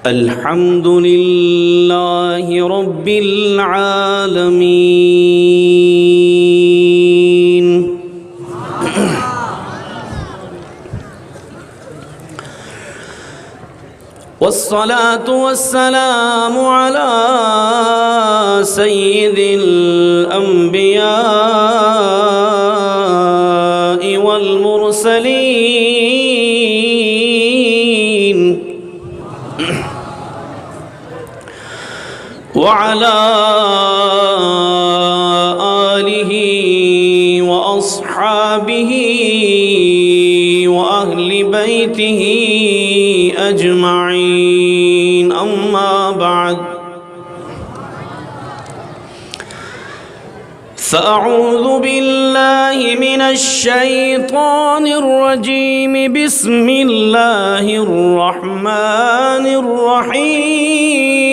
الحمد لله رب العالمين والصلاة والسلام على سيد الأنبياء والمرسلين وعلى آله وأصحابه وأهل بيته أجمعين أما بعد فأعوذ بالله من الشيطان الرجيم بسم الله الرحمن الرحيم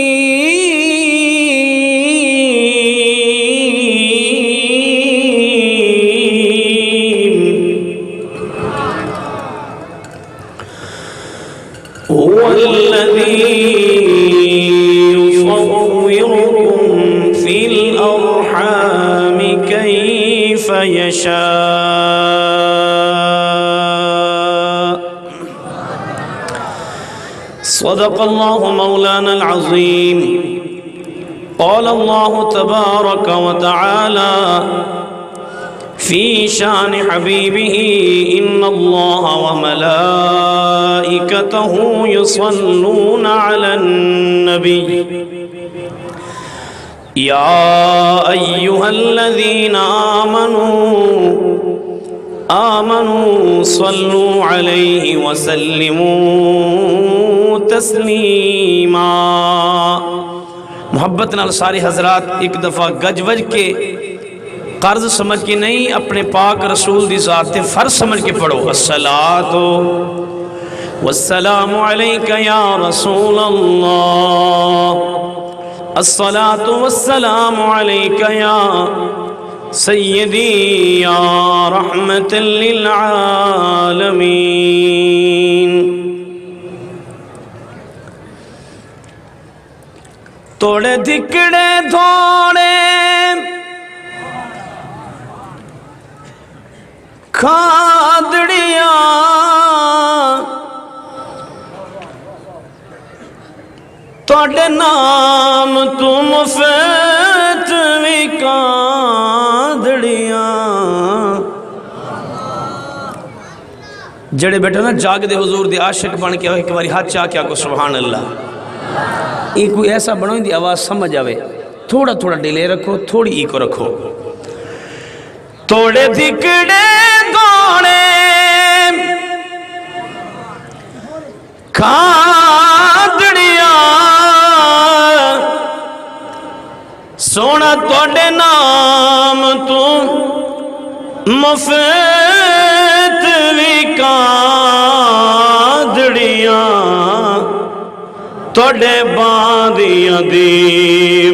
هو الذي يصوركم في الأرحام كيف يشاء صدق الله مولانا العظيم قال الله تبارك وتعالى في شان حبيبه إن الله وملائكته يصلون على النبي يا أيها الذين آمنوا صلوا عليه وسلموا تسلیما. محبت نال سارے حضرات ایک دفعہ گج وج کے قرض سمجھ کے نہیں، اپنے پاک رسول دی ذات فرض سمجھ کے پڑھو. الصلاۃ والسلام علیک یا رسول اللہ، الصلاۃ والسلام علیک یا سیدی یا رحمت للعالمین. توڑے دھکڑے دھوڑے کھادڑیاں توڑے نام تو مفت بھی کھادڑیاں. جڑے بیٹھے نا جاگ دے حضور دے عاشق بن کے ایک باری ہاتھ چاہ کیا کو سبحان اللہ. ایک کوئی ایسا بنو دی آواز سمجھ آوے، تھوڑا تھوڑا ڈیلے رکھو، تھوڑی ای کو رکھو. توڑے دھکڑے دوڑے کھادڑیاں سونا توڑے نام تو مفت بھی کھادڑیاں. توڑے باندیاں دی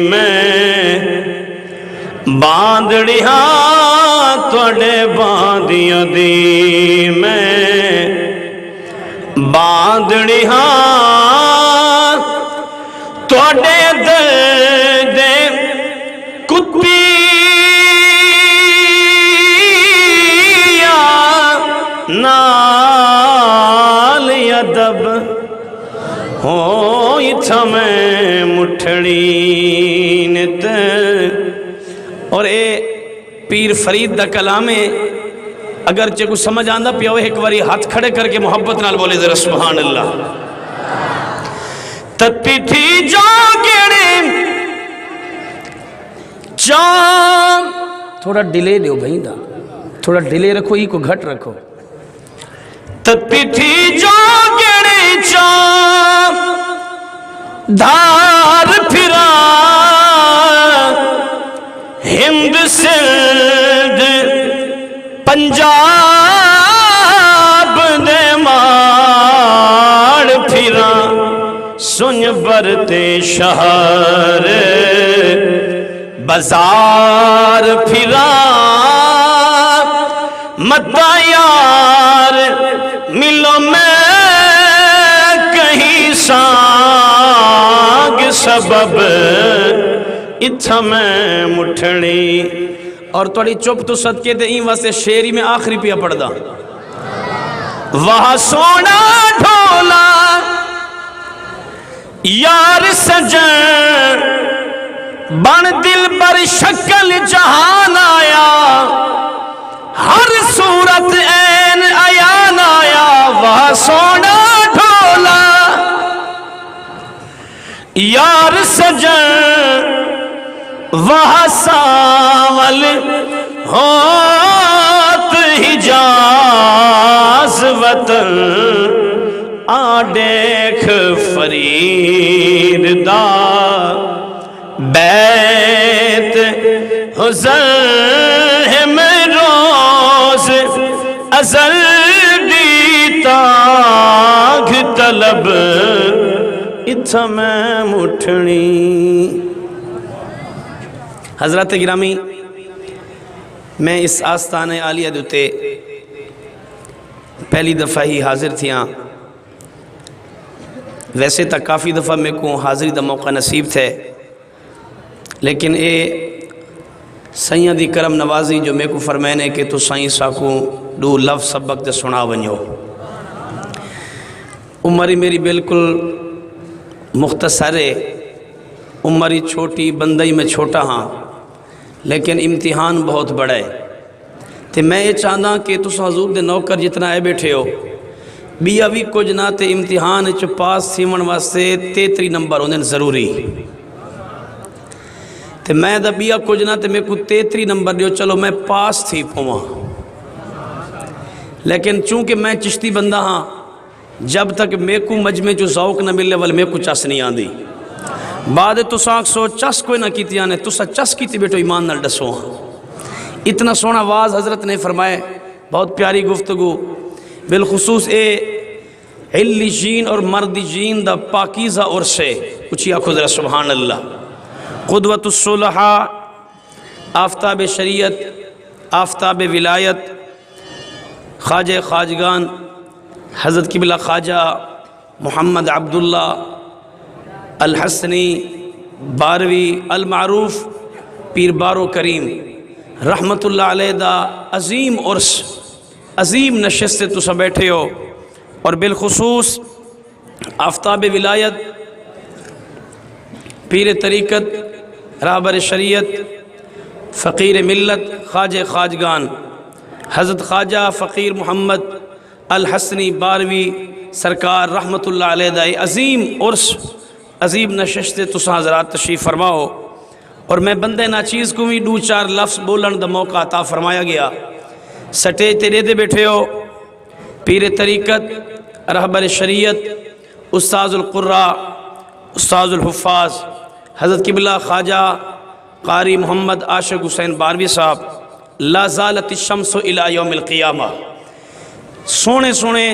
میں باندڑیاں، توڑے باندیاں دی میں باندڑیاں. توڑے درد کتیاں نال ادب ہوئی تھمیں مٹھڑی نت. اور اے پیر فرید دا کلام ہے، اگرچہ کچھ سمجھ آندہ پیا ہوئے ایک باری ہاتھ کھڑے کر کے محبت نال بولے ذرا سبحان اللہ. تپی تھی جو گڑے چاں، تھوڑا ڈیلے دیو بھائی دا، تھوڑا ڈیلے رکھو، ہی کو گھٹ رکھو. تپی تھی جو گڑے چاں دھار پھرا ہند سندھ پنجاب دے ماڑ پھرا سن برتے شہر بازار پھرا متا یار ملو میں کہیں سان سبب اتھا میں مٹھنی اور توڑی چپ تو صدقے دے این واسطے شیری میں آخری پیا پڑھ دا وہاں سونا ڈھولا یار سجن بن دل بر شکل جہان آیا ہر صورت این عیان آیا وہاں سونا ڈھولا یار سجن وہاں ساول ہوت حجاز وطن آ دیکھ فرید دا بیت حضر میں روز ازل دیتا گھ طلب اتھا میں مٹھنی حضرت گرامی میں اس آستان عالیہ دوتے پہلی دفعہ ہی حاضر تھیاں ویسے تک کافی دفعہ میں کو حاضری دا موقع نصیب تھے لیکن اے سائیں دی کرم نوازی جو میں کو فرمائنے کہ تو سائیں ساکو دو لفظ سبق دے سنا ونیو عمری میری بالکل مختصر ہے عمری چھوٹی بندئی میں چھوٹا ہاں لیکن امتحان بہت بڑا ہے تے میں یہ چاہتا کہ تُس حضور دے نوکر جتنا آئے بیٹھے ہو بیا بھی کچھ نہ تے امتحان چ پاس تھیون واسطے 33 نمبر ہوندے ضروری تے میں دا بیا کچھ نہ تے میں کو 33 نمبر دیو چلو میں پاس تھی پواں لیکن چونکہ میں چشتی بندہ ہاں جب تک میں کو مجمع جو ذوق نہ ملے ول میں کو چس نہیں آندی بعد تو ساکھ سو چس کوئی نہ کیتی آنے تو سا چس کیتی بیٹو ایمان نہ ڈسو اتنا سونا واز حضرت نے فرمائے بہت پیاری گفتگو بالخصوص اے علی جین اور مرد جین دا پاکیزہ عرصے اچھی آنکھو ذرا سبحان اللہ قدوۃ الصلحاء آفتاب شریعت آفتاب ولایت خواجہ خواجگان حضرت قبلہ خواجہ محمد عبداللہ الحسنی باروی المعروف پیر بارو کریم رحمت اللہ علیہ دا عظیم عرس عظیم نشست سے تو سب بیٹھے ہو اور بالخصوص آفتاب ولایت پیر طریقت رہبر شریعت فقیر ملت خواجہ خواجگان حضرت خواجہ فقیر محمد الحسنی باروی سرکار رحمت اللہ علیہ دا عظیم عرس عظیم نشست تو حضرات تشریف فرماؤ اور میں بندے ناچیز کو بھی دو چار لفظ بولن دا موقع عطا فرمایا گیا سٹیج تیرے دے بیٹھے ہو پیر طریقت رہبر شریعت استاذ القراء استاذ الحفاظ حضرت قبلہ خواجہ قاری محمد عاشق حسین باروی صاحب لا زالت الشمس الی یوم القیامہ سونے سونے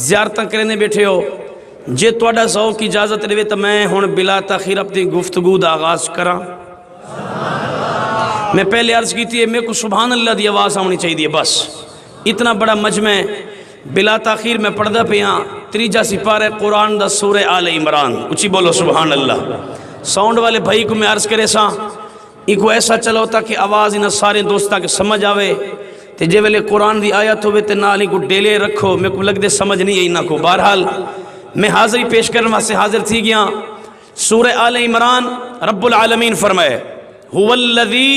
زیارتاں کرنے بیٹھے ہو جے توڑا ذوق کی اجازت رہے تو میں ہون بلا تاخیر اپنی گفتگو دا آغاز کراں میں پہلے عرض کی تھی میں کو سبحان اللہ دی آواز آنی چاہیے بس اتنا بڑا مجمع بلا تاخیر میں پڑھدا پیاں تریجا سپارہ قرآن دا سورہ آل عمران اچھی بولو سبحان اللہ ساؤنڈ والے بھائی کو میں عرض کرے ساں ایک کو ایسا چلو تا کہ آواز انہا سارے دوستا کے سمجھ آوے تے جے ویلے قرآن دی آیت ہوئے تے نالی کو ڈیلے رکھو میں کو لگ دے سمجھ نہیں ہے انہا کو بہرحال میں حاضری پیش کرنے واسے حاضر تھی گیا سورہ آل عمران رب العالمین فرمائے هو الذی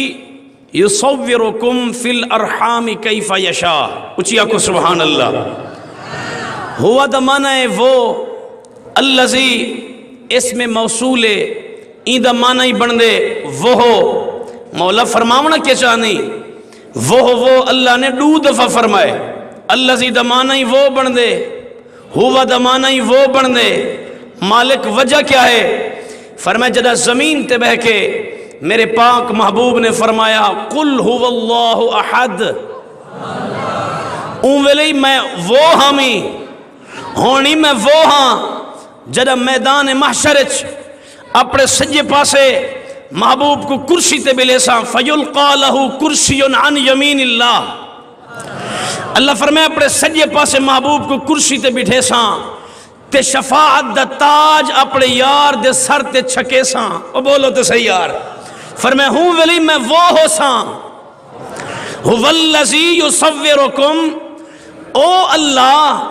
یصورکم فی الارحام کیف یشاء اچھی آکو سبحان اللہ ہوا دمانہ ہے وہ الذی اسم موصول این دمانہ ہی بندے وہ ہو مولا فرماونا کیا چاہنی وہ اللہ نے 2 دفعہ فرمائے الذی دمانہ ہی وہ بندے ہوا دمانہ ہی وہ بندے مالک وجہ کیا ہے فرمایا جدہ زمین تے بہ کے میرے پاک محبوب نے فرمایا قل هو اللہ احد اون ویلے میں وہ ہمی ہونی میں وہ ہاں جدہ میدان محشرچ اپنے سجے پاسے محبوب کو کرسی تے بلے ساں فیلقا لہو کرسی عن یمین اللہ اللہ فرمائے اپنے سجے پاسے محبوب کو کرسی تے بٹھے ساں تے شفاعت دا تاج اپنے یار دے سر تے چھکے ساں. او بولو تے صحیح یار. فرمایا ہوں ولی میں وہ ہو ساں هو الذی یصورکم، او اللہ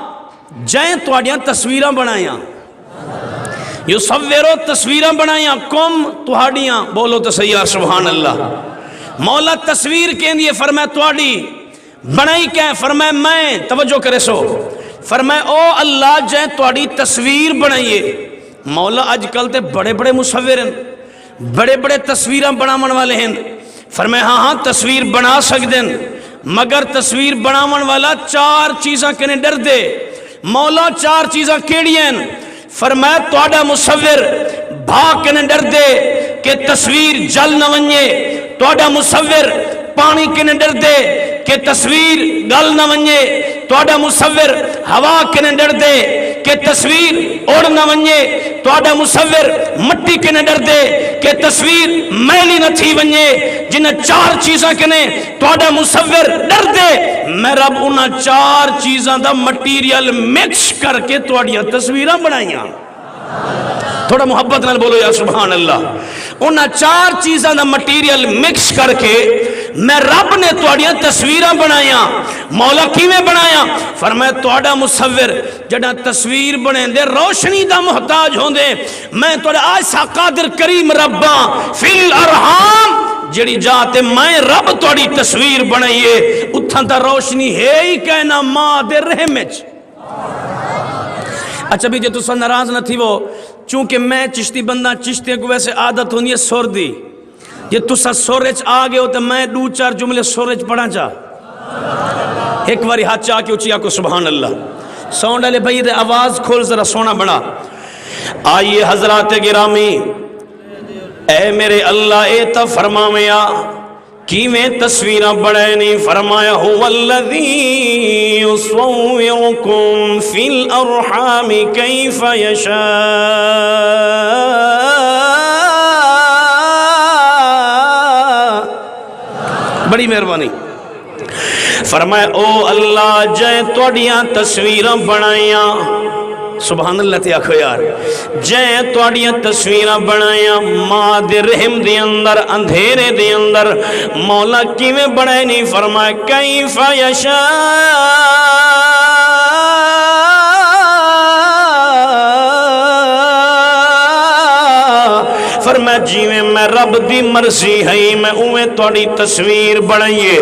جائیں تواڈیاں تصویراں بنایاں. یصورو تصویراں بنایاں، کم تواڈیاں. بولو تے صحیح یار سبحان اللہ. مولا تصویر کہندی ہے، فرمایا تواڈی بنائی کیا؟ فرمایا میں. توجہ کرے سو. فرمایا او اللہ جائیں تواڈی تصویر بنائیے. مولا اج کل تے بڑے بڑے مصور ہیں، بڑے بڑے تصویراں بناون والے ہیں. فرمایا ہاں ہاں تصویر بنا سکتے ہیں، مگر تصویر بناون والا 4 چیزاں کنے ڈر دے. مولا 4 چیزاں کیڑی ہیں؟ فرمایا تواڈا مصور بھا کنے ڈر دے کہ تصویر جل نہ ونجے. تواڈا مصور پانی کنے ڈر دے کہ تصویر گل نہ ونجے. تواڈا مصور ہوا کنے ڈر دے کہ تصویر اڑ نہ ونجے. تواڈا مصور مٹی کنے ڈر دے کہ تصویر میلی نہ تھی ونجے. جن 4 چیزاں کنے تواڈا مصور ڈر دے، میں رب انہاں 4 چیزاں دا مٹیریل مکس کر کے تواڈیاں تصویراں بنائیاں. تھوڑا محبت نال بولو یا سبحان اللہ. انہاں 4 چیزاں دا مٹیریل مکس کر کے میں رب نے تواڈیاں تصویراں بنایاں. مولا کیویں بنایا؟ فرمایا تواڈا مصور جڑا تصویر بنے دے روشنی دا محتاج ہوندے، میں تواڈا ایسا قادر کریم رباں فی الارحام جڑی جاتے میں رب تواڈی تصویر بنائیے اتھاں تا روشنی ہے ہی کہنا ماں دے رحم وچ. اچھا بھی جے تساں ناراض نہ تھی وہ، چونکہ میں چشتی بندہ، چشتی کو ویسے عادت ہوندی ہے سور دی. جے تساں سور وچ آ گئے ہو تے میں 2-4 جملے سور وچ پڑھا چا. ایک باری ہاتھ چاہ کے اچھی آکو سبحان اللہ. ساؤنڈ والے بھائی دے آواز کھول ذرا سونا بنا. آئیے حضرات گرامی، اے میرے اللہ اے تا فرماویا کیویں تصویراں بڑھے نہیں. فرمایا هو الذی یصورکم فی الارحام کیف یشاء. بڑی مہربانی. فرمایا او اللہ جے تواڈیاں تصویراں بنائیاں. سبحان اللہ تے آکھو یار. جے تواڈیاں تصویراں بنائیاں ماں دے رحم دے اندر اندھیرے دے اندر، مولا کیویں بنائے نہیں؟ فرمایا کیف یشاء. فرمایا جیویں میں رب دی مرضی ہے میں اویں تواڈی تصویر بنائیے.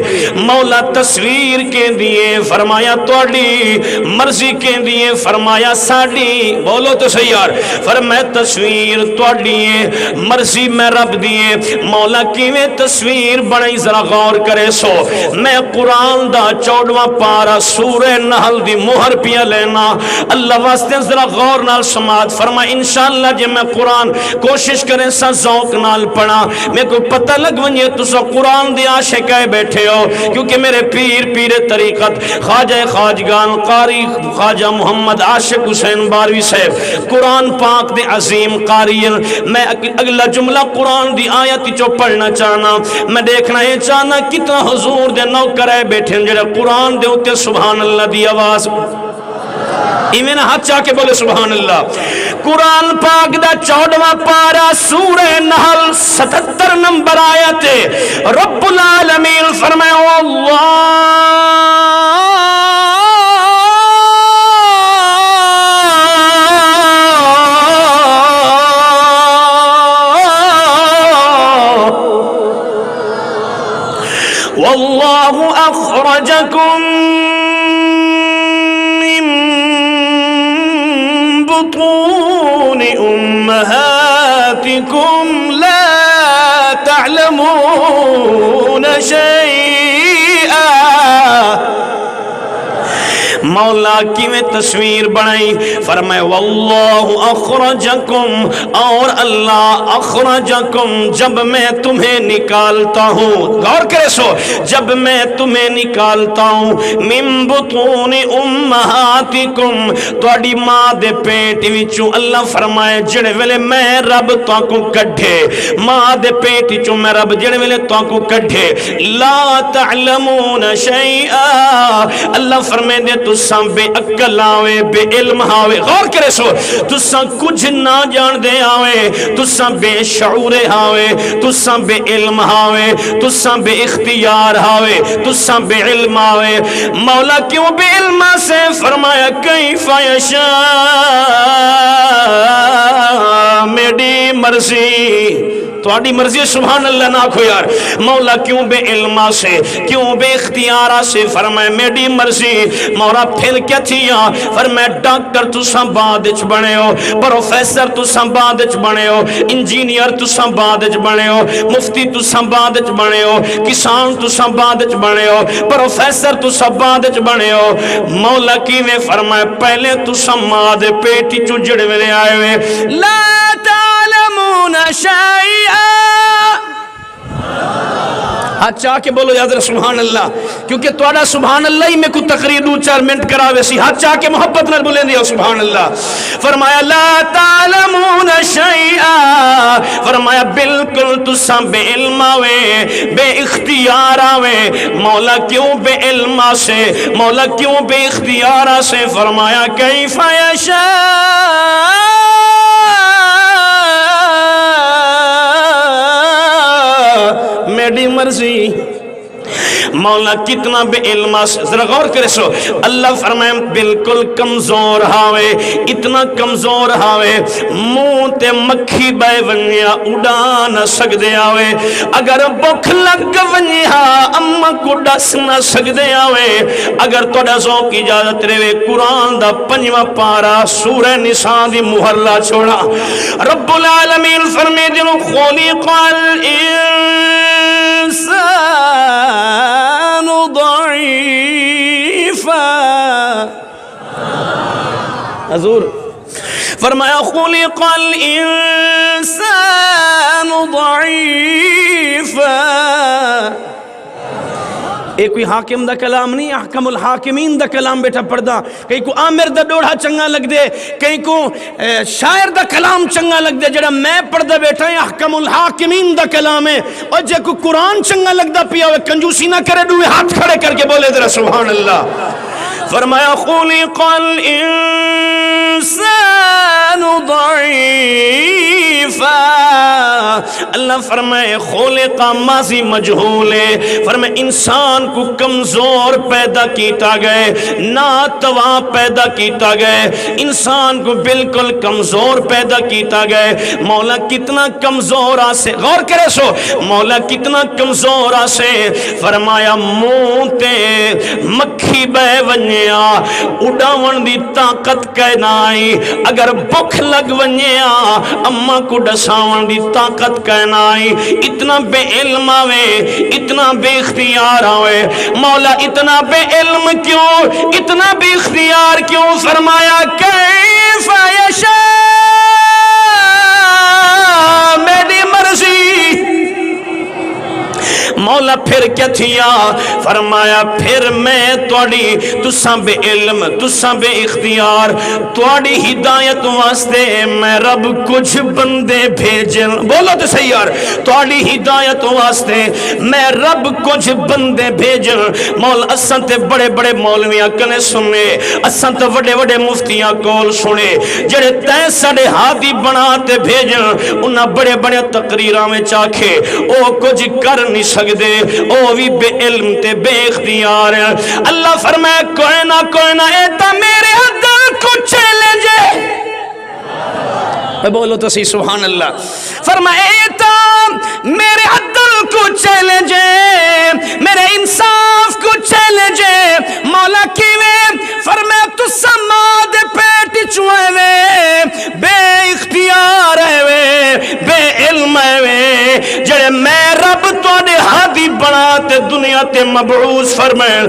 مولا تصویر کے دیے، فرمایا تواڈی مرضی کے دیے. فرمایا ساڈی. بولو تو صحیح یار. فرمایا تصویر تواڈی مرضی میں رب دیے. مولا کیویں تصویر بنائی ذرا غور کرے سو. میں قرآن دا 14واں پارا سورہ نحل دی مہر پیا لینا. اللہ واسطے ذرا غور نال سماعت فرما. انشاءاللہ جے میں قرآن کوشش کریں سا ذوق نال پڑھا، میں کو پتہ لگ ونجے تسا قرآن دے عاشق ہے بیٹھے ہو. کیونکہ میرے پیر طریقت خواجہ خواجگان قاری خواجہ محمد عاشق حسین باروی صاحب قرآن پاک دے عظیم قاری. میں اگلا جملہ قرآن دی آیت چو پڑھنا چاہنا. میں دیکھنا یہ چاہنا کتنا حضور دے نوکر ہے بیٹھے جڑے قرآن دے ہوتے سبحان اللہ دی آواز ایمین ہاتھ چاہ کے بولے سبحان اللہ. قرآن پاک دا 14واں پارا سورہ نحل 77 نمبر آیت. رب العالمین فرمائے واللہ اخرجکم بطون امہاتکم لا تعلمون شیئا. مولا کی میں تصویر بنائی. فرمائے واللہ اخرجکم، اور اللہ اخرجکم جب میں تمہیں نکالتا ہوں. غور کرے سو. جب میں تمہیں نکالتا ہوں من بطون امہاتکم تواڈی ماں دے پیٹ وچوں. اللہ فرمائے جڑے ویلے میں رب تو کو کڈھے ماں دے پیٹ وچوں میں رب جڑے ویلے تو کو کڈھے لا تعلمون شیئا. اللہ فرمائے دے تو تساں بے عقل آوے بے علم آوے غور کرے سو تساں کچھ نہ جان دے آوے تساں بے شعور آوے تساں بے علم آوے تساں بے اختیار آوے تساں بے علم آوے مولا کیوں بے علم سے فرمایا کیف یشاء میری مرضی تواڈی مرضی سبحان اللہ نہ کھو یار مولا کیوں بے علم سے کیوں بے اختیار سے فرمائے میری مرضی مولا پھر کیا تھیا فرمائے ڈاکٹر تساں بعد وچ بنے ہو پروفیسر تساں بعد وچ بنے ہو انجینئر تساں بعد وچ بنے ہو مفتی تساں بعد وچ بنے ہو کسان تساں بعد وچ بنے ہو پروفیسر تساں بعد وچ بنے ہو مولا کیویں فرمائے پہلے تساں ماں دے پیٹ چوں جڑے ویلے آئے ہوئے لا تعلمون شیئا ہاتھ چاہ کے بولو یاد سبحان اللہ کیونکہ توڑا سبحان اللہ ہی میں کو تقریر 2-4 منٹ کراوے سی ہاتھ چاہ کے محبت نہ بولیں دیا سبحان اللہ فرمایا لا تعلمون شیئا فرمایا بالکل تساں بے علم آوے بے اختیار آوے مولا کیوں بے علم سے مولا کیوں بے اختیار سے فرمایا کیف یشاء میری مرضی مولا کتنا بے علم ذرا غور کرے سو اللہ فرمائے بالکل کمزور ہاوے اتنا کمزور ہاوے منہ تے مکھی بے ونیا اڑا نہ سکدے آوے اگر بکھ لگ ونیا اما کو ڈس نہ سکدے آوے اگر توڑا ذوق اجازت رہے قرآن دا 5واں پارا سورہ نساء دی محلہ چھوڑا رب العالمین فرمائے جنو خلق الانسان ضعیفا حضور فرمایا خلق الانسان ضعیفا ایک کوئی حاکم دا کلام نہیں احکم الحاکمین دا کلام بیٹھا پڑھدا کہیں کو عامر دا ڈوڑا چنگا لگ دے کہیں کو شاعر دا کلام چنگا لگ دے جڑا میں پڑھدا بیٹھا ہے احکم الحاکمین دا کلام ہے اور جے کو قرآن چنگا لگ دا پیا ہوئے کنجوسی نہ کرے دوئے ہاتھ کھڑے کر کے بولے ذرا سبحان اللہ فرمایا خلق الانسان ضعیفا اللہ فرمائے خلق ماضی مجہول ہے فرمائے انسان کو کمزور پیدا کیتا گئے ناتواں پیدا کیتا گئے انسان کو بالکل کمزور پیدا کیتا گئے مولا کتنا کمزور آسے غور کرے سو مولا کتنا کمزور آسے فرمایا منہ تے مکھی بے ونیا اڑاون دی طاقت کہنائی اگر بکھ لگ ونیا اما کو ڈساون دی طاقت کہنائی اتنا بے علم آوے اتنا بے اختیار آوے مولا اتنا بے علم کیوں اتنا بے اختیار کیوں فرمایا کیف یشاء میری مرضی مولا پھر کیا تھیا فرمایا پھر میں توڑی تساں بے علم تساں بے اختیار توڑی ہدایت واسطے میں رب کچھ بندے بھیجن بولو تو صحیح یار توڑی ہدایت واسطے میں رب کچھ بندے بھیجن مولا اساں تے بڑے بڑے مولویاں کنے سنے اساں تے بڑے بڑے مفتیاں کول سنے جڑے تے سڑے ہادی بناتے بھیجن انہاں بڑے بڑے تقریراں میں چاکھے او کچھ کر نہیں سکتے او بھی بے علم تے بے اختیار اللہ فرمائے کوئی نہ ایتا میرے عدل کو چیلنج ہے بولو تو سی سبحان اللہ فرمائے ایتا میرے عدل کو چیلنج ہے میرے انصاف کو چیلنج ہے مولا کیویں فرمائے تو سماد پیٹ چوئے وے بے اختیار ہے وے بے علم ہے وے جڑے میں رب توڑے ہادی بناتے دنیا تے مبعوث فرمائے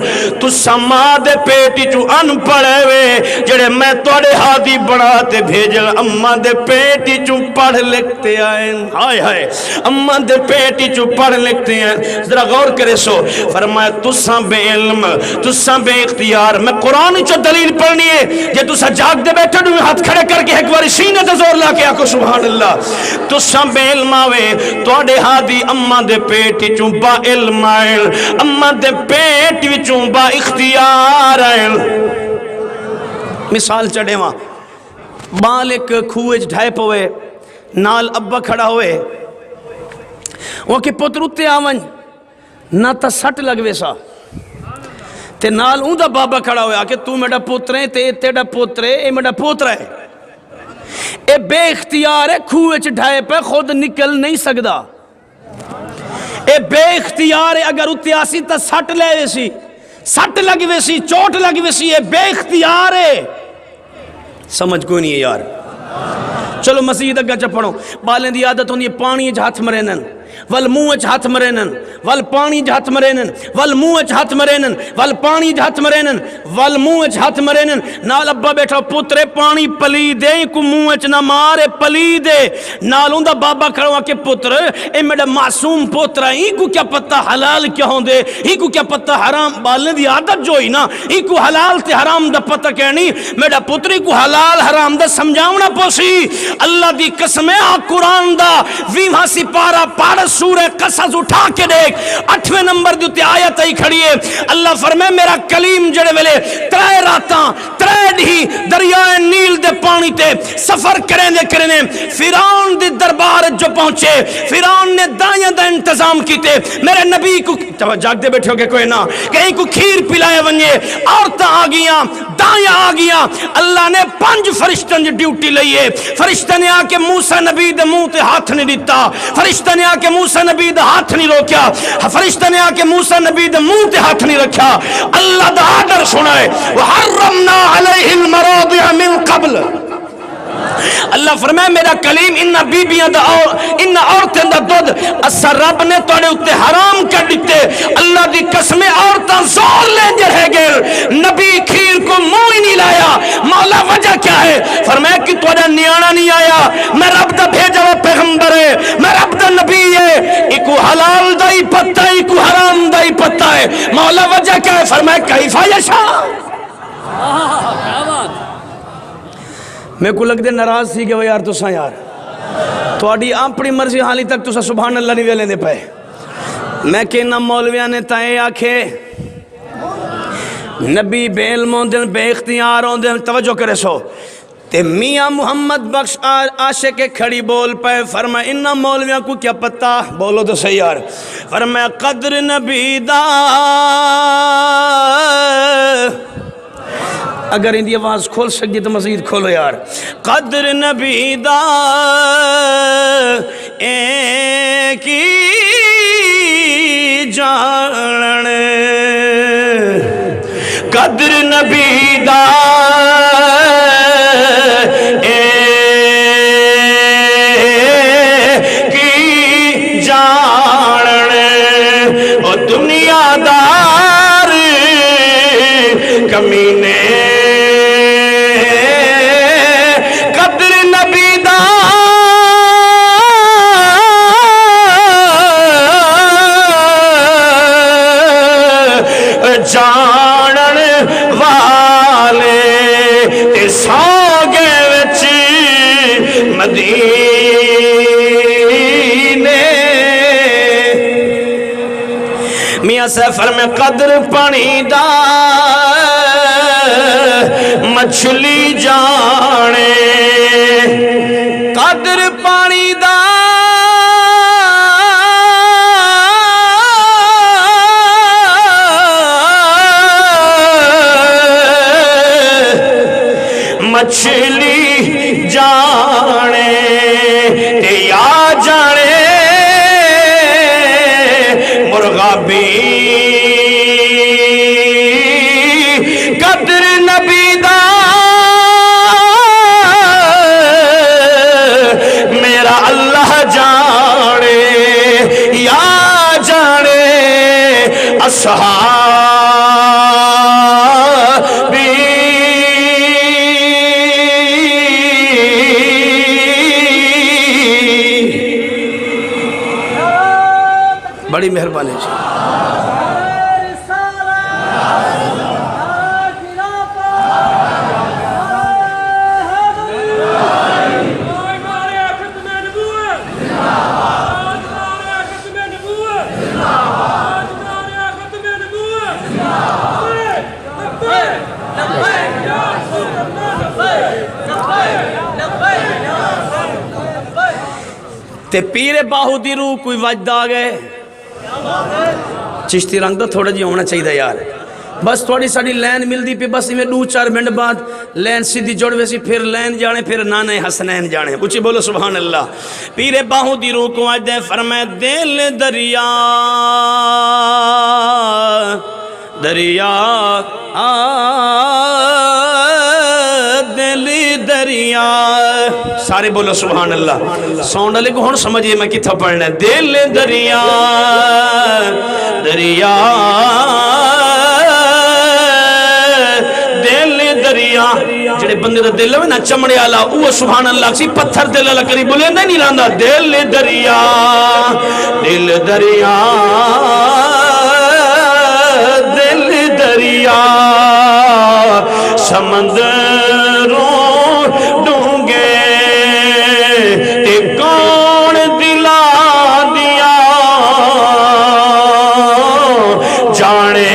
تو سماد پیٹ چو ان پڑھے وے جڑے میں توڑے ہادی بناتے بھیجل اممہ دے پیٹ چو پڑھ لکھتے آئیں ہائے ہائے اممہ دے پیٹ چو پڑھ لکھتے ہیں ذرا غور کرے سو فرمایا تساں بے علم تساں بے اختیار میں قرآن چو دلیل پڑھنی ہے جے تساں جاگ دے بیٹھے دوئے ہاتھ کھڑے کر کے ایک باری سینے تے زور لا کے آکو سبحان اللہ تساں بے علم آوے توڑے ہادی اممہ دے پیٹ چو با علم آئیں اممہ دے پیٹ چو با اختیار آئیں مثال چڑھے وہاں بال ایک کھوئے ڈھائے پوے نال ابا کھڑا ہوئے وہ کہ پتر اتے آون نہ تا سٹ لگ ویسا تے نال اون دا بابا کھڑا ہویا کہ تو میڈا پوتر ہے تے تیڑا پوتر ہے اے میڈا پوتر ہے اے بے اختیار ہے کھوئے ڈھائے پہ خود نکل نہیں سکدا اے بے اختیار ہے اگر اتے آسی تا سٹ لے ویسی سٹ لگ ویسی چوٹ لگ ویسی اے بے اختیار ہے سمجھ کوئی نہیں ہے یار چلو مزید اگا چا پڑھو بالیں دی عادت ہوندی ہے پانی ہاتھ مرینن ول منہ ہاتھ مرینن ول پانی ہاتھ مرینن ول منہ ہاتھ مرینن ول پانی ہاتھ مرینن ول منہ ہاتھ مرینن نال ابا بیٹھا پترے پانی پلی دے کو منہ نہ مارے پلی دے نال اوندا بابا کھڑا کہ پتر اے میرا معصوم پوترا ہی کو کیا پتہ حلال کیا ہوندے ہی کو کیا پتہ حرام بالنے دی عادت جو ہی نا ہی کو حلال تے حرام دا پتہ کہنی میرا پتری کو حلال حرام دا سمجھاونا پوسی اللہ دی قسم ہے قرآن دا 20واں سپارہ پڑھ سورہ قصص اٹھا کے دیکھ 8ویں نمبر دیتے آیت ہی کھڑی ہے اللہ فرمائے میرا کلیم جڑے ویلے 3 راتاں 3 ڈھی دریائے نیل دے پانی تے سفر کریں دے فرعون دے دربار جو پہنچے فرعون نے دائیں دا انتظام کیتے میرے نبی کو جاگ دے بیٹھے ہو کہ کوئی نہ کہیں کو کھیر پلائے ونجے عورتاں آ گیاں دائیں آ گیاں اللہ نے 5 فرشتوں جو ڈیوٹی لئیے فرشتہ نے آ کے موسیٰ نبی دے منہ تے ہاتھ نہیں دیتا فرشتہ نے آ کے موسیٰ نبی دے ہاتھ نہیں روکیا فرشتہ نے آ کے موسیٰ نبی دے منہ تے ہاتھ نہیں رکھا اللہ دا آرڈر سنائے وَحَرَّمْنَا عَلَيْهِ الْمَرَاضِعَ مِنْ قَبْلِ اللہ فرمائے میرا کلیم انہا بیبیاں دا انہا عورتیں دا دودھ اسا رب نے توڑے اتے حرام کر دیتے اللہ دی قسمیں عورتاں زور لیں جے رہ گئے نبی کھیر کو منہ ہی نہیں لایا مولا وجہ کیا ہے فرمائے کہ توڑا نیانا نہیں آیا میں رب دا بھیجا وہ پیغمبر ہے میں رب دا نبی ہے ایکو حلال دا ہی پتہ ہے ایکو حرام دا ہی پتہ ہے مولا وجہ کیا ہے فرمائے کیفا یشا میں کو لگ دے ناراض سی کہ وہ یار تساں یار تھوڑی اپنی مرضی حالی تک تساں سبحان اللہ نہیں ویلے دے پائے میں کہنا مولویاں نے تائیں آکھے نبی بے علم ہوندن بے اختیار ہوندن توجہ کرے سو تے میاں محمد بخش عاشق کھڑی بول پائے فرمائے انہا مولویاں کو کیا پتہ بولو تو صحیح یار فرمائے قدر نبی دا اگر اندی آواز کھول سکتی تو مزید کھولو یار قدر نبی دا ایک ہی جانن قدر نبی دا ایک ہی جانن او دنیا دار کمینے جانن والے ساگے وچ مدینے میاں سفر میں قدر پانی دا مچھلی جانے قدر پانی دا مچھلی جانے یا جانے مرغا بھی قدر نبی دا میرا اللہ جانے یا جانے اصحاب بڑی مہربانی جی تے پیر باہو دی روح کوئی وجد آ گئے چشتی رنگ دا تھوڑا جی ہونا چاہیے یار بس تھوڑی ساڑی لین مل دی پہ بس میں 2-4 منٹ بعد لین سیدھی جوڑ ویسی پھر لین جانے پھر نانے حسنین جانے اچھی بولو سبحان اللہ پیر باہو دی روح کو آج دے فرمائے دل دریا دریا دل دریا سارے بولو سبحان اللہ ساؤنڈ والے کو ہون سمجھئے میں کتھا پڑھنا ہے دل دریا دریا دل دریا جڑے بندے دا دل ہے نا چمڑے والا وہ سبحان اللہ سی پتھر دل والا کری بولے نہیں لاندا دل دریا دل دریا دل دریا سمندروں ڈونگے تے کون دلا دیا جانے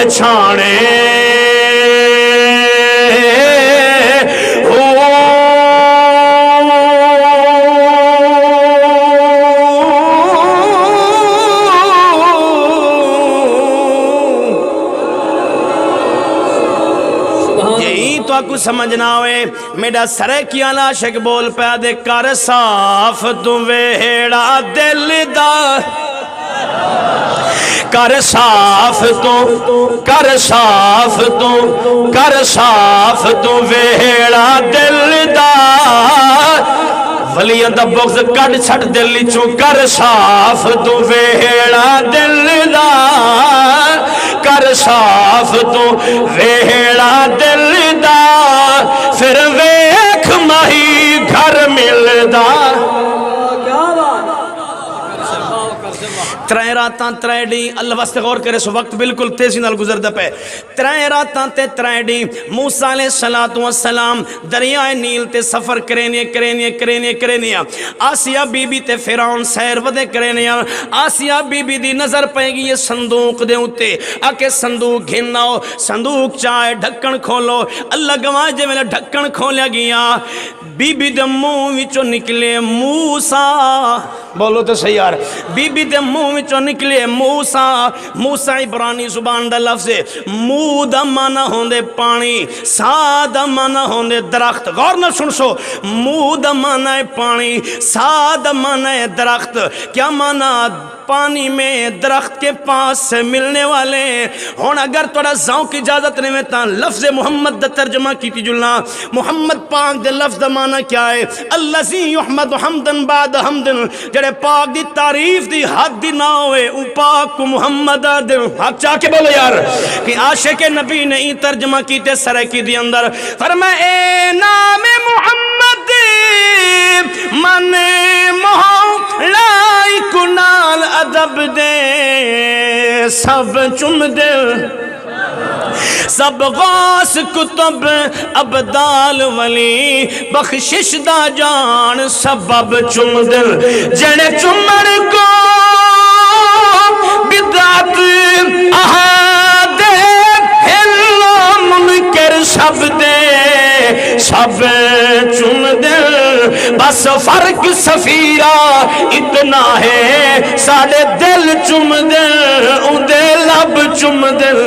چھانے یہی تو آپ کو سمجھنا ہوئے میڈا سرے کیا لاشک بول پہ دے کر صاف تو ویڑا دل دا کر صاف تو کر صاف تو کر صاف تو ویڑا دل دا ولیاں دا بغض کٹ چھٹ دل چوں کر صاف تو ویڑا دل دا کر صاف تو ویڑا دل دا پھر ویکھ ماہی گھر ملدا ترائے راتاں ترائے ڈی اللہ واسطے غور کرے سو وقت بالکل تیزی نال گزر دا پہ ترائے راتاں تے ترائے ڈی موسیٰ علیہ السلام دریائے نیل تے سفر کرینی آسیہ بی بی تے فیرون سیر ودے کرینی آسیہ بی بی دی نظر پائے گی یہ صندوق دے ہوتے آکے صندوق گھناؤ صندوق چاہے ڈھکن کھولو اللہ گواہ جے میں ڈھکن کھولیا گیا بی بی دے منہ وچوں نکلے موسیٰ بولو تو صحیح یار بی بی دے منہ وچوں نکلے موسیٰ عبرانی زبان دا لفظ ہے منہ دا مانا ہوندے پانی سا دا مانا ہوندے درخت غور نہ سن سو منہ دا مانا ہے پانی سا دا مانا ہے درخت کیا مانا پانی میں درخت کے پاس سے ملنے والے ہون اگر توڑا ذوق کی اجازت نہیں میں لفظ محمد دا ترجمہ کی تھی جلنا محمد پاک دے لفظ دا مانا کیا ہے اللذی یحمد حمدن بعد حمدن جڑے پاک دی تعریف دی حد دی نہ ہوئے او پاک کو محمد دے حق چاہ کے بولو یار کہ عاشق نبی نے ای ترجمہ کی تے سرے کی دی اندر فرمائے اے نام محمد من محلائی کنال ادب دے سب چم دے سب غوث کتب ابدال ولی بخشش دا جان سبب چم دل جنے چمڑ کو بدعت احادے ہلو منکر سب دے سب چم دل بس فرق سفیرہ اتنا ہے ساڑے دل چم دل اندے لب چم دل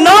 9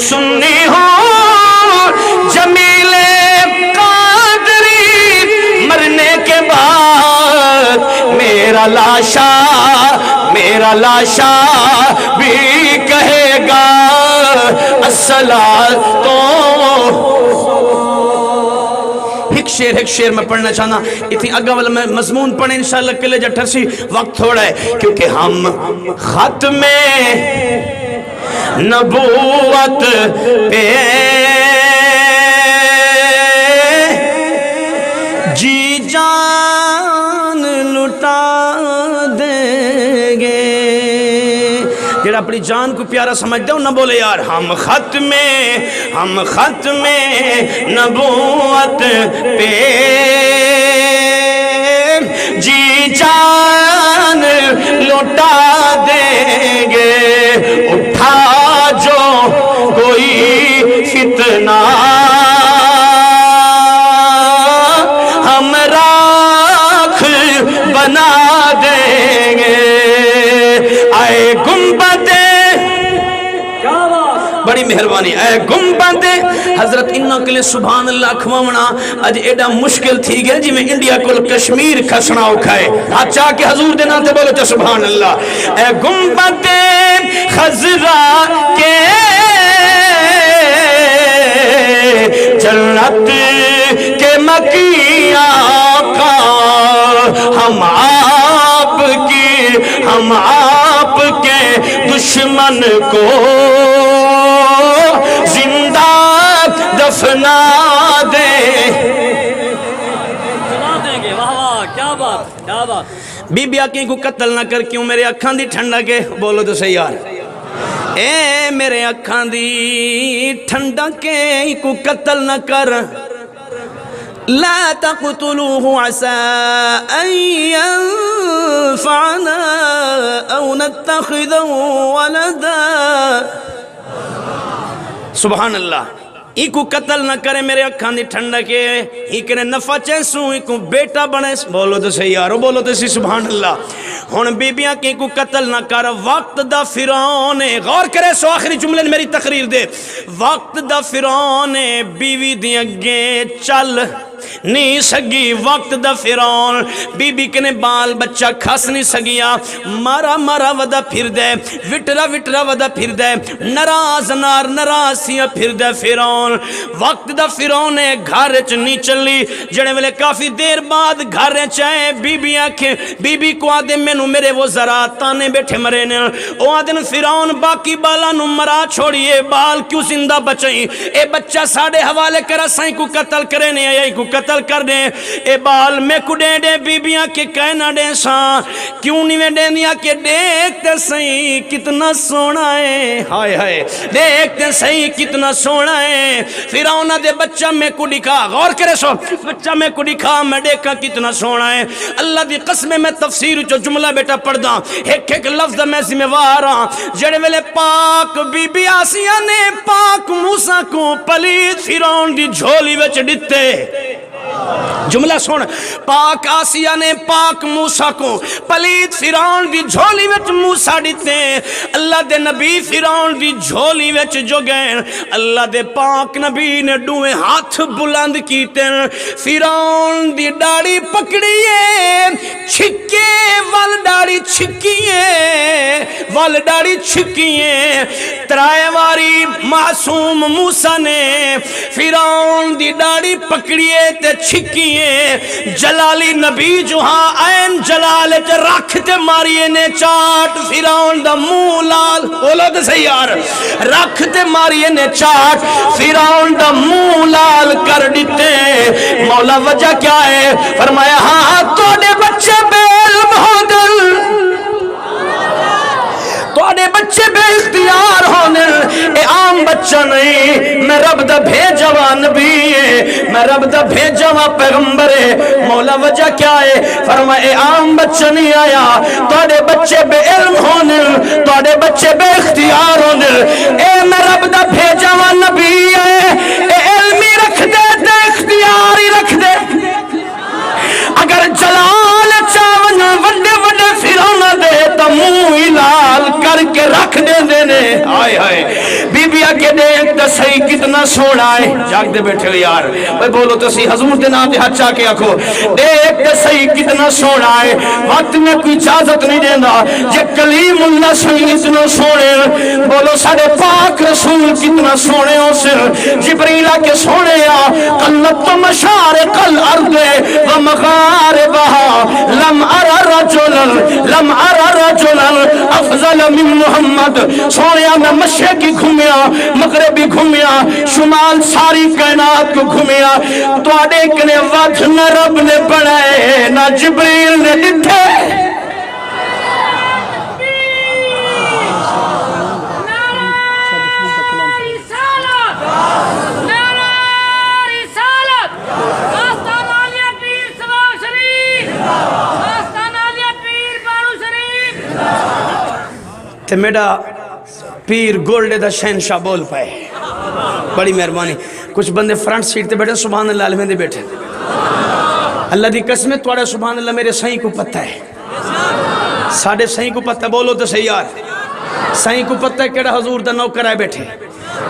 سنی ہوں جمیل قادری مرنے کے بعد میرا لاشا بھی کہے گا الصلاۃ ایک شیر میں پڑھنا چاہنا اتنی اگا والا میں مضمون پڑھیں انشاءاللہ کلے جٹھر سی وقت تھوڑا ہے کیونکہ ہم ختم نبوت پہ جی جان لٹا دیں گے جڑا اپنی جان کو پیارا سمجھتے ہو نہ بولے یار ہم ختم نبوت پہ جی جان لوٹا دیں گے اٹھا جو کوئی فتنہ ہم راکھ بنا دیں گے آئے گنبد بڑی مہربانی اے گنبد حضرت انہاں کے لئے سبحان اللہ کھوامنا اج ایڈا مشکل تھی گیا جی میں انڈیا کو کشمیر کھسنا اکھائے ہاتھ چاہ کے حضور دینا تے بولو چا سبحان اللہ اے گنبد خضرا کے جنت کے مکی آقا ہم آپ کے دشمن کو زندہ دفنا دیں گے کیا بات بی بی آکیں کو قتل نہ کر کیوں میرے اکھاں دی ٹھنڈا کے بولو تو صحیح یار اے میرے اکھاں دی ٹھنڈا کے کو قتل نہ کر لا تقتلوه عسى أن ينفعنا أو نتخذه ولدا سبحان اللہ ایک کو قتل نہ کرے میرے اکھاں دی ٹھنڈا کے ایک نے نفع چیسوں ایک کو بیٹا بنے بولو تو صحیح یارو بولو تو صحیح سبحان اللہ ہون بیبیاں کی کو قتل نہ کر وقت دا فرعون غور کرے سو آخری جملے میری تقریر دے وقت دا فرعون بیوی دی اگے چل نہیں سگی وقت دا فرعون بی بی کنے بال بچہ کھس نہیں سگیا مارا ودا پھر دے وٹرا ودا پھر دے نراز نراسیاں پھر دے فرعون وقت دا فرعون گھر چ نہیں چلی جڑے ویلے کافی دیر بعد گھر چائے بی بی کو آدھے مینو میرے وہ ذرا تانے بیٹھے مرے نے او آدھے فرعون باقی بالا نو مرا چھوڑیے بال کیوں زندہ بچائیں اے بچہ ساڑھے حوالے کرا سائیں کو قتل کرے نے آئی کو قتل کر دیں اے بال میں کو دے دے بیبیاں کے کہنا دے ساں کیوں نہیں میں دے دیا کہ دیکھتے سہی کتنا سونا ہے ہائے ہائے دیکھتے سہی کتنا سونا ہے فرعون دے بچہ میں کو دکھا غور کرے سو بچہ میں کو دکھا میں دیکھا کتنا سونا ہے اللہ دی قسم میں تفسیر جو جملہ بیٹا پڑھ دا ایک لفظ میں ذمہ وارا جڑے ویلے پاک بی بی آسیہ نے پاک موسیٰ کو پلید فرعون دی جھولی وچ ڈتے جملہ سن پاک آسیہ نے پاک موسیٰ کو پلید فرعون دی جھولی وچ موسیٰ ڈتے اللہ دے نبی فرعون دی جھولی وچ جو گئے اللہ دے پاک نبی نے دوئے ہاتھ بلند کیتے فرعون دی ڈاڑی پکڑیے چھکے وال ڈاڑی چھکیے ترائے واری معصوم موسیٰ نے فرعون دی ڈاڑی پکڑیے تے چھکیے جلالی نبی جو ہاں این جلال تے رکھتے ماریے نے چاٹ فرعون دا منہ لال بولو تے صحیح یار رکھتے ماریے نے چاٹ فرعون دا منہ لال کر دیتے مولا وجہ کیا ہے فرمایا ہاں توڑے بچے بے علم ہو دل توڑے بچے بے اختیار ہونے اے عام بچہ نہیں میں رب دا بھیجوا نبی ہے میں رب دا بھیجوا پیغمبر ہے مولا وجہ کیا ہے فرمائے اے عام بچہ نہیں آیا توڑے بچے بے علم ہونے توڑے بچے بے اختیار ہونے اے میں رب دا بھیجوا نبی ہے اے علمی رکھ دے تے اختیاری رکھ دے اگر جلال چاون وڈے وڈے فرعون دے تو منہ لال کر کے رکھ دے دینے آئے آئے بی بی آگے دیکھ صحیح کتنا سونا ہے. جاگ دے بیٹھے ہو یار, بھئی بولو تو صحیح, حضور دے نام دے ہاتھ چاہ کے آکھو, دیکھ تے صحیح کتنا سونا ہے. وقت میں کوئی اجازت نہیں دینا, جے کلیم اللہ صحیح اتنا سونے, بولو سارے پاک رسول کتنا سونے ہو سر. جبریل کے سونے قلت مشارق الارض ومغاربها لم ارى رجلا افضل من محمد. سونے میں مشرقی گھومیا, مغربی گھومیا, شمال ساری کائنات کو گھومیا, تو اڑے وقت نہ رب نے بنائے نہ جبریل نے ڈٹھے. تے میڈا پیر گولڈے دا شہنشاہ بول پائے, بڑی مہربانی. کچھ بندے فرنٹ سیٹ تے بیٹھے, سبحان اللہ علیہ دے بیٹھے. اللہ دی قسم ہے توڑا سبحان اللہ میرے سائیں کو پتہ ہے, ساڑھے سائیں کو پتہ, بولو تو صحیح یار. سائیں کو پتہ ہے کیڑا حضور دا نوکر آئے بیٹھے.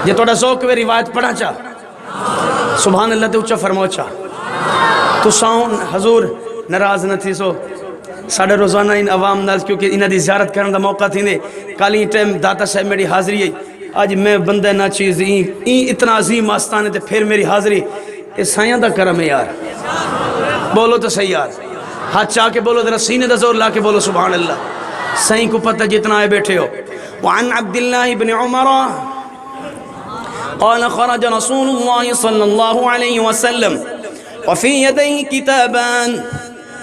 جے توڑا ذوق وے روایت پڑھا چاہ سبحان اللہ تے اچھا فرماؤ چاہ تو ساؤن حضور ناراض نہ تھی. سو ساڑھے روزانہ ان عوام نال کیونکہ انہ دی زیارت کرنے دا موقع تھی نے, کالی ٹائم داتا صاحب میری حاضری ہے. آج میں بندہ نہ چیز اتنا عظیم آستانے تے پھر میری حاضری, یہ سائیاں دا کرم ہے یار. بولو تو صحیح یار, ہاتھ چاہ کے بولو, ذرا سینے دا زور لا کے بولو سبحان اللہ. سائیں کو پتہ جتنا آئے بیٹھے ہو. وعن عبداللہ بن عمر قال خرج رسول اللہ صلی اللہ علیہ وسلم وفي يديه كتابان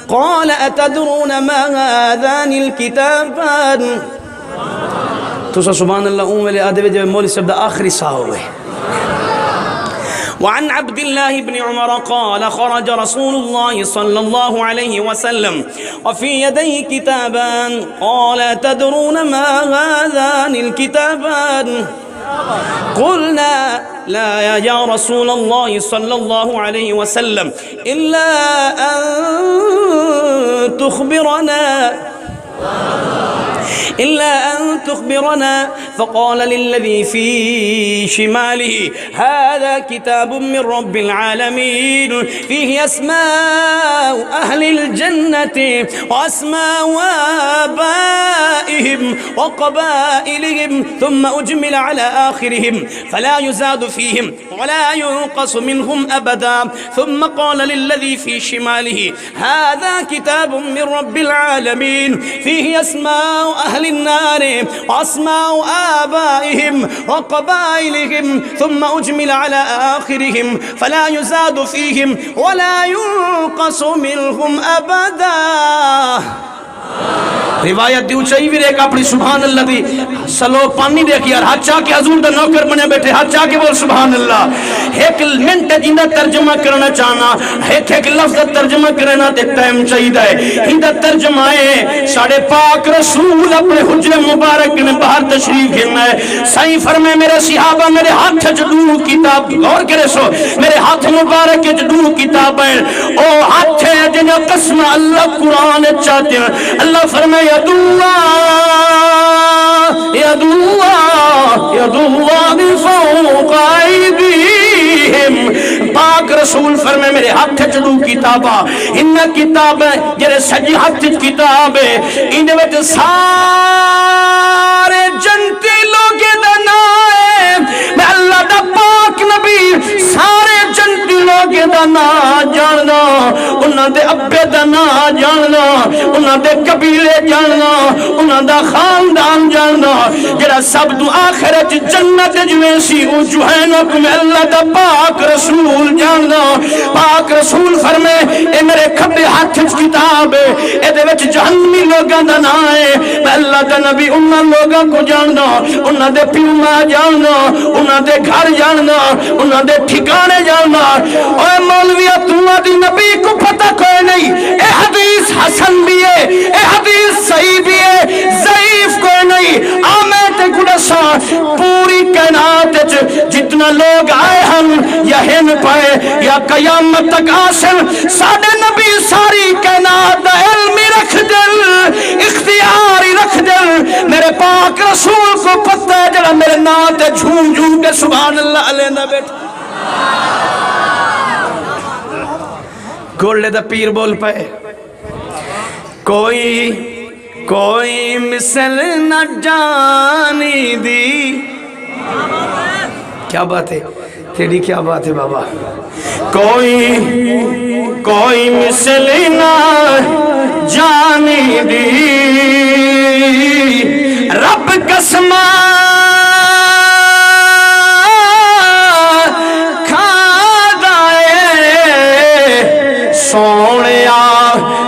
قال أتدرون ما هذان الكتابان. تو سبحان اللہ اون ویلے آدھے جب مولی صاحب دا آخری سا ہوئے. وعن عبد الله بن عمر قال خرج رسول الله صلى الله عليه وسلم وفي يديه كتابان قال أتدرون ما هذان الكتابان قلنا لا يا رسول الله صلى الله عليه وسلم إلا أن تخبرنا فقال للذي في شماله هذا كتاب من رب العالمين فيه أسماء أهل الجنة وأسماء آبائهم وقبائلهم ثم أجمل على آخرهم فلا يزاد فيهم ولا ينقص منهم أبدا. ثم قال للذي في شماله هذا كتاب من رب العالمين فيه أسماء أهل النار وأسماء آبائهم وقبائلهم ثم أجمل على آخرهم فلا يزاد فيهم ولا ينقص منهم أبدا. روایت دیو چاہیے بھی ایک اپنی سبحان اللہ دی سلو پانی دیکھ یار, ہاتھ چاہ کے حضور دا نوکر بنے بیٹھے, ہاتھ چاہ کے بول سبحان اللہ. ایک منٹ جندہ ترجمہ کرنا چاہنا, ایک لفظ ترجمہ کرنا تے ٹائم چاہیے ہے. ہندہ ترجمہ ہے ساڑھے پاک رسول اپنے حجر مبارک نے باہر تشریف گھرنا ہے. سائیں فرمے میرے صحابہ میرے ہاتھ جدو کتاب, غور کرے سو میرے ہاتھ مبارک جدو کتاب ہے, او ہاتھ ہے جنہ قسم اللہ قرآن چاہتے ہیں. اللہ فرمے ید اللہ بفوق ایدیہم. پاک رسول فرمے میرے ہاتھ چڑو کتابہ, انہ کتاب ہے جرے سجی ہاتھ کتاب ہے, انہ ویٹ سارے جنتی لوگے دنائے. میں اللہ دا پاک نبی سارے جنتی لوگے دنا جاننا, انہ دے ابے دنا جاننا, انہ دے قبیلے جاننا, انہ دا خاندان جاننا. جرا سب تو آخرت جنت جویسی او جوہینک میں اللہ دا پاک رسول جاننا. پاک رسول فرمے اے میرے کھبے ہاتھ کتاب ہے, اے دے وچ جہنمی لوگاں دا نا ہے. میں اللہ دا نبی انہاں لوگاں کو جاننا, انہاں دے پیو ماں جاننا, انہاں دے گھر جاننا, انہاں دے ٹھکانے جاننا. اوے مولویہ تمہاں دی نبی کو پتہ کوئی نہیں. اے حدیث حسن بھی ہے, اے حدیث صحیح بھی ہے, ضعیف کوئی نہیں آمیں تے گڑسا پوری کائنات جتنا لوگ آئے ہم یا ہن پائے یا قیامت تک آسن ساڑھے نبی ساری کائنات دا علمی رکھ دل اختیاری رکھ دل میرے پاک رسول کو پتہ ہے جڑا میرے نام تے جھوم جھوم کے سبحان اللہ علیہ نہ بیٹھا گولے دا پیر بول پائے کوئی مثل نہ جانی دی کیا بات ہے تیری کیا بات ہے بابا کوئی مثل نہ جانی دی رب قسم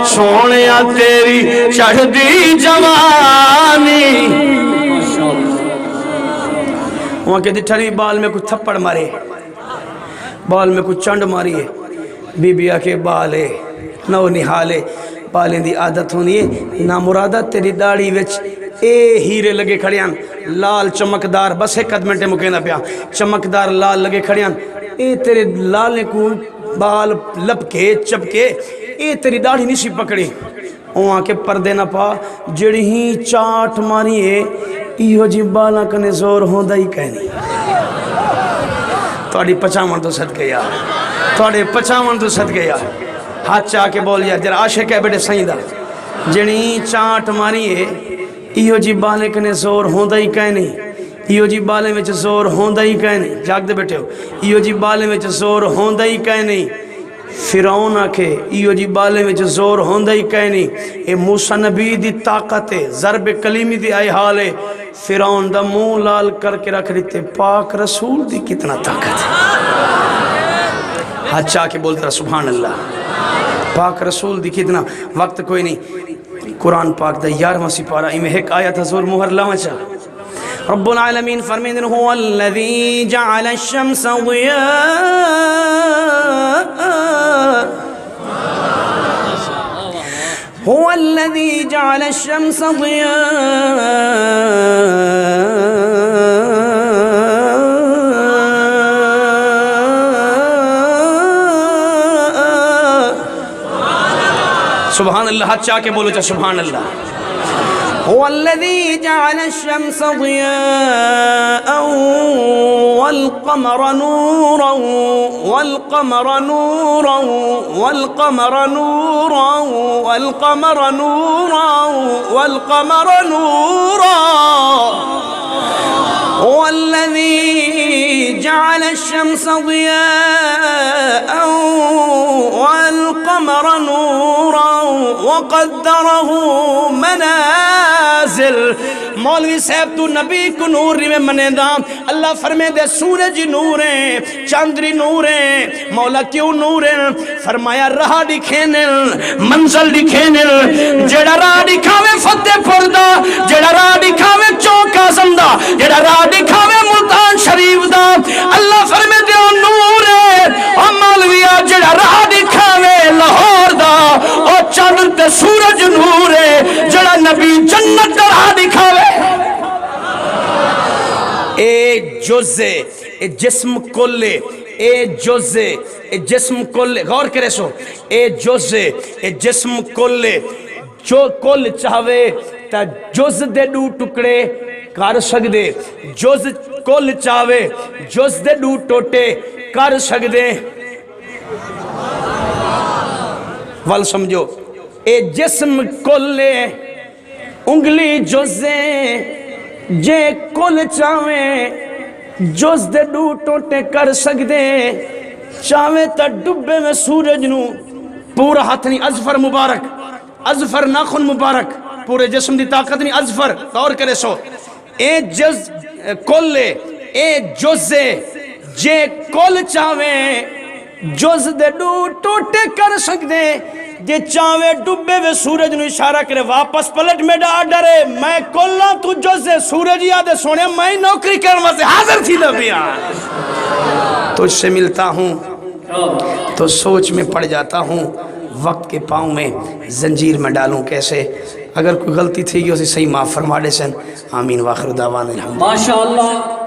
سونیا تیری چڑھ دی جوانی وہاں کے دٹھری بال میں کچھ تھپڑ مارے بال میں کچھ چنڈ ماری ہے بی بی آکے بالے نو نحالے بالیں دی عادت ہونی ہے نا مرادہ تیری داڑی وچ اے ہیرے لگے کھڑیاں لال چمکدار بس ایک قدمنٹے مکیندہ پیا چمکدار لال لگے کھڑیاں اے تیرے لالے کو بال لپ کے چپ کے اے تیری داڑھی نہیں سی پکڑی وہاں کے پردے نہ پا جڑی ہی چاٹ ماری ہے ایہو جی بالا کنے زور ہوندہ ہی کہنی توڑی پچامن تو صدقے یا توڑی پچامن تو صدقے یا ہاتھ چاہ کے بول یا جر عاشق ہے بیٹے سائندہ جڑی چاٹ ماری ہے ایہو جی بالے کنے زور ہوندہ ہی کہنی ایہو جی بالے میں زور ہوندہ ہی کہنی جاگ دے بیٹھے ہو ایہو جی بالے میں زور ہوندہ ہی کہنی فرعون آکھے ایو جی بالے میں زور ہوندہ ہی کہنی اے موسیٰ نبی دی طاقت ہے ضرب کلیمی دی آئی حال ہے فرعون دا منہ لال کر کے رکھ لیتے پاک رسول دی کتنا طاقت ہے ہاتھ چاہ کے بولتا رہا سبحان اللہ پاک رسول دی کتنا وقت کوئی نہیں قرآن پاک دا 11واں سپارہ ایمیں ایک آیت حضور مہر لاؤں چاہ رب العالمین فرمیدن هو الذی جعل الشمس ضیاء هو الذي جعل الشمس ضياء سبحان اللہ ہاتھ چاہ کے بولو چاہ سبحان اللہ هو الذي جعل الشمس ضياء والقمر نورا والقمر نورا والقمر نورا والقمر نورا والقمر نورا هو الذي جعل الشمس ضياء والقمر نورا وقدره منازل مولوی صاحب تو نبی کو نور میں منے دا اللہ فرمے دے سورج نور ہیں چاندری نور ہیں مولا کیوں نور ہیں فرمایا راہ دکھینے منزل دکھینے جڑا راہ دکھاوے فتح پردہ جڑا راہ دکھاوے چوکا زمدہ جڑا راہ دکھاوے ملتان شریف دا اللہ فرمے دے نور ہے اور مولویا جڑا راہ دکھاوے لاہور دا اور چاندر تے سورج نور ہے جڑا نبی جنت دا راہ دکھاوے اے جزے اے جسم کلے اے جزے اے جسم کلے غور کرے سو اے جزے اے جسم کلے جو کل چاہوے تا جز دے دو ٹکڑے کر سکدے جز کل چاہوے جز دے دو ٹوٹے کر سکدے وال سمجھو اے جسم کلے انگلی جزے جے کل چاہویں جز دے دو ٹوٹے کر سکدے چاہویں تا ڈبے میں سورج نو پورا ہاتھ نہیں ازفر مبارک ازفر ناخن مبارک پورے جسم دی طاقت نہیں ازفر غور کرے سو اے جز کلے اے جزے جے کل چاہویں جز دے دو ٹوٹے کر سکدے جے چاہوے ڈبے وے سورج نو اشارہ کرے واپس پلٹ میں ڈا ڈرے میں کلا تو جزے سورج یادے سونے میں نوکری کرنے سے حاضر تھی نبیاں تجھ سے ملتا ہوں تو سوچ میں پڑ جاتا ہوں وقت کے پاؤں میں زنجیر میں ڈالوں کیسے اگر کوئی غلطی تھی گی اسے صحیح معاف فرما دے سن آمین واخر دعوانا الحمد ماشاء اللہ